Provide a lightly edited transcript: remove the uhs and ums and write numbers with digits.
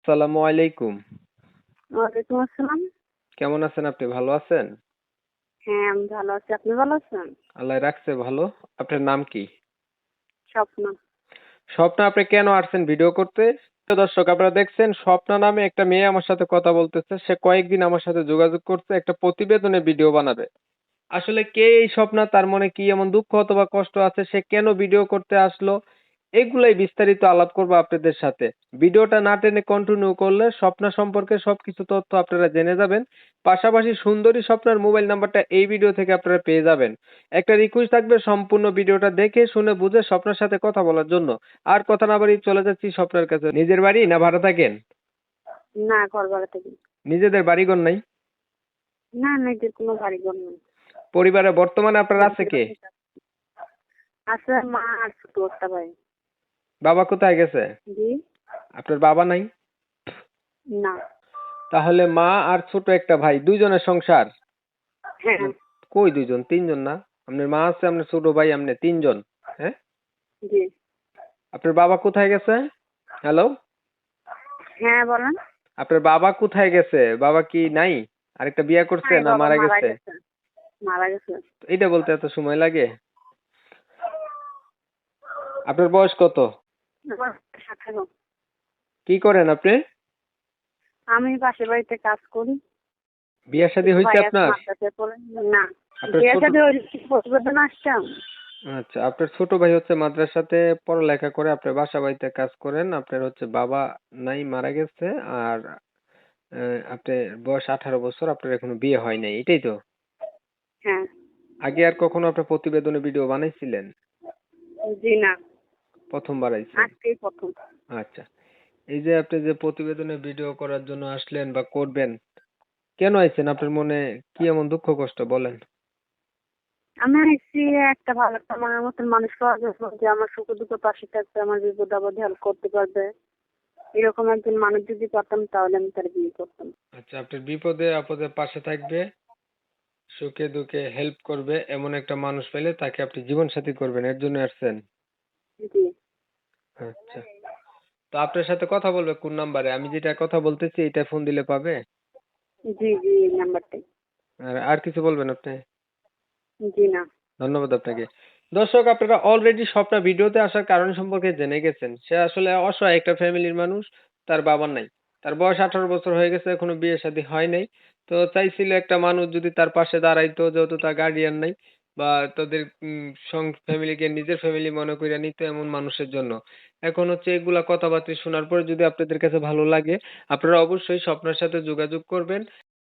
আসসালামু আলাইকুম। ওয়ালাইকুম আসসালাম। কেমন আছেন আপনি? ভালো আছেন? হ্যাঁ, আমি ভালো আছি। আপনি ভালো আছেন? আল্লাহ রাখছে ভালো। আপনার নাম কি? স্বপ্ন। স্বপ্না, আপনি কেন আসছেন ভিডিও করতে? প্রিয় দর্শক, আপনারা দেখছেন স্বপ্না নামে একটা মেয়ে আমার সাথে কথা বলতেছে। সে কয়েকদিন আমার সাথে যোগাযোগ করছে একটা প্রতিবেদনে ভিডিও বানাবে। আসলে কে এই স্বপ্না, তার মনে কি এমন দুঃখ অথবা কষ্ট আছে, সে কেন ভিডিও করতে আসলো, এগুলাই বিস্তারিত আলাপ করবো আপনাদের সাথে। ভিডিওটা না টেনে কন্টিনিউ করলে স্বপ্না সম্পর্কে সবকিছু তথ্য আপনারা জেনে যাবেন। পাশাপাশি সুন্দরী স্বপ্নার মোবাইল নাম্বারটা এই ভিডিও থেকে আপনারা পেয়ে যাবেন। একটা রিকোয়েস্ট থাকবে, সম্পূর্ণ ভিডিওটা দেখে শুনে বুঝে স্বপ্নার সাথে কথা বলার জন্য। আর কথা না বাড়িয়ে চলে যাচ্ছি স্বপ্নার কাছে। নিজের বাড়ি না ভাড়া থাকেন? না, ঘর ভাড়া থাকি। নিজেদের বাড়িঘর নাই? না, নিজের কোনো বাড়িঘর নেই। পরিবারে বর্তমানে আপনার আছে কে? আছে মা আর ছোট একটা ভাই। বাবা কোথায় গেছে? জি? আপনার বাবা নাই? না। তাহলে মা আর ছোট একটা ভাই, দুইজনের সংসার? হ্যাঁ। না, কই দুইজন, তিনজন না? আপনার মা আছে, আপনার ছোট ভাই, আপনি তিনজন। হ্যাঁ, জি। আপনার বাবা কোথায় গেছে? হ্যালো, হ্যাঁ, বলেন। আপনার বাবা কোথায় গেছে? বাবা কি নাই? আরেকটা বিয়ে করছে হ্যাঁ, না বাবা মারা মারা গেছে? গেছে। মারা গেছে। এটা বলতে এত সময় লাগে? আপনার বয়স কত? আমার 18। কি করেন আপনি? আমি পাশের বাড়িতে কাজ করি। বিয়ে শাদী ছোট হয়েছে ভাই আছে আপনার? মাদ্রাসায় পড়ে। না। আপনার বিয়ে ছোট, শাদী হইলে কি প্রতিবেদন আসতাম? আচ্ছা, আপনার ছোট ভাই হচ্ছে মাদ্রাসাতে পড়ালেখা করে, আপনার বাসা বাড়িতে কাজ করেন, আপনার হচ্ছে বাবা নাই, মারা গেছে। আর আপনার বয়স 18 বছর, আপনার এখনো বিয়ে হয় নাই, এটাই তো? হ্যাঁ। আগে আর কখনো আপনার প্রতিবেদনে ভিডিও বানাইছিলেন? জি না। প্রথম বানাইছেন? আজকেই প্রথম। আচ্ছা, এই যে আপনি যে প্রতিবেদনে ভিডিও করার জন্য আসলেন বা করবেন, কেন আইছেন? আপনার মনে কি এমন দুঃখ কষ্ট বলেন? আমি আইছি একটা ভালো একটা মনের মতন মানুষ পাওয়া যাবে, যে আমার সুখ দুঃখ পাশে থাকবে, আমার বিপদ আপদে হেল্প করতে পারবে। এরকম একজন মানুষ যদি পাতাম তাহলে আমি তার বিয়ে করতাম। আচ্ছা, আপনার বিপদে আপদে পাশে থাকবে, সুখে দুঃখে হেল্প করবে, এমন একটা মানুষ পেলে তাকে আপনি জীবন সাথী করবেন, এর জন্য আসছেন? জি। আচ্ছা, তো আপনার সাথে কথা বলবে কোন নাম্বারে? আমি যেটা কথা বলতেছি এটা ফোন দিলে পাবে? জি জি, এই নাম্বারটাই। আর আর কিছু বলবেন আপনি? জি না। ধন্যবাদ আপনাকে। দর্শক, আপনারা অলরেডি সবটা ভিডিওতে আসার কারণ সম্পর্কে জেনে গেছেন। সে আসলে অসহায় একটা ফ্যামিলির মানুষ, তার বাবা নাই। তার বয়স 18 বছর হয়ে গেছে, এখনো বিয়ে শাদী হয় নাই। তো চাইছিল একটা মানুষ যদি তার পাশে দাঁড়াইতো, যেহেতু তার গার্ডিয়ান নাই বা তাদের ফ্যামিলিকে নিজের ফ্যামিলি মনে করে নিত, এমন মানুষের জন্য। এখন হচ্ছে এগুলা কথাবার্তা শোনার পরে যদি আপনাদের কাছে ভালো লাগে, আপনারা অবশ্যই স্বপ্নের সাথে যোগাযোগ করবেন।